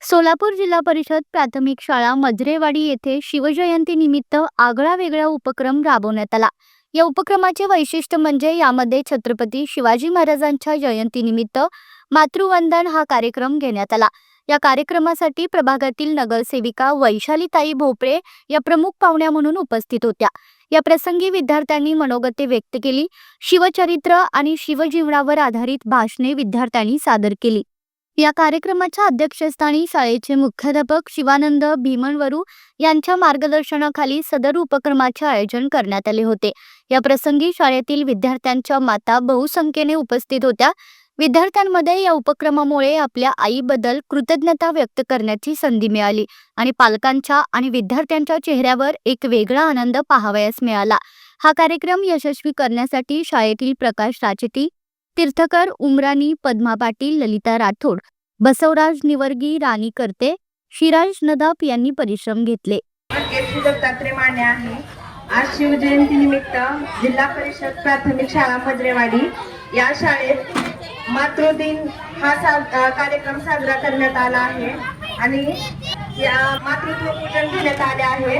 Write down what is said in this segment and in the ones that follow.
सोलापूर जिल्हा परिषद प्राथमिक शाळा मजरेवाडी येथे शिवजयंतीनिमित्त आगळा-वेगळा उपक्रम राबवण्यात आला. या उपक्रमाचे वैशिष्ट्य म्हणजे यामध्ये छत्रपती शिवाजी महाराजांच्या जयंतीनिमित्त मातृवंदन हा कार्यक्रम घेण्यात आला. या कार्यक्रमासाठी प्रभागातील नगरसेविका वैशालीताई भोपळे या प्रमुख पाहुण्या म्हणून उपस्थित होत्या. या प्रसंगी विद्यार्थ्यांनी मनोगते व्यक्त केली. शिवचरित्र आणि शिवजीवनावर आधारित भाषणे विद्यार्थ्यांनी सादर केली. या कार्यक्रमाच्या अध्यक्षस्थानी शाळेचे मुख्याध्यापक शिवानंद भीमनवरू यांच्या मार्गदर्शनाखाली सदर उपक्रमाचे आयोजन करण्यात आले होते. या प्रसंगी शाळेतील विद्यार्थ्यांच्या माता बहुसंख्येने उपस्थित होत्या. विद्यार्थ्यांमध्ये या उपक्रमामुळे आपल्या आईबद्दल कृतज्ञता व्यक्त करण्याची संधी मिळाली आणि पालकांच्या आणि विद्यार्थ्यांच्या चेहऱ्यावर एक वेगळा आनंद पाहावयास मिळाला. हा कार्यक्रम यशस्वी करण्यासाठी शाळेतील प्रकाश राचेटी, तीर्थकर उमराणी, पद्मा पाटील, ललिता राठोड, बसवराज निवर्गी, राणी करते, शिराज नदाप यांनी परिश्रम घेतले. दत्तात्रय माने आहे. आज शिवजयंती निमित्त जिल्हा परिषद प्राथमिक शाळा मजरेवाडी या शाळेत मातृदिन हा कार्यक्रम साजरा करण्यात आला आहे आणि या मातृत्व पूजन घेण्यात आले आहे.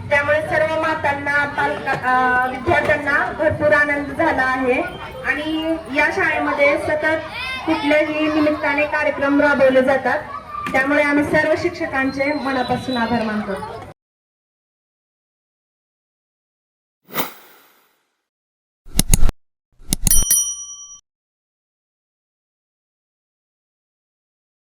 त्यामुळे सर्व मातांना विद्यार्थ्यांना भरपूर आनंद झाला आहे आणि या शाळेमध्ये सतत कुठल्याही निमित्ताने कार्यक्रम राबवले जातात. त्यामुळे आम्ही सर्व शिक्षकांचे मनापासून आभार मानतो.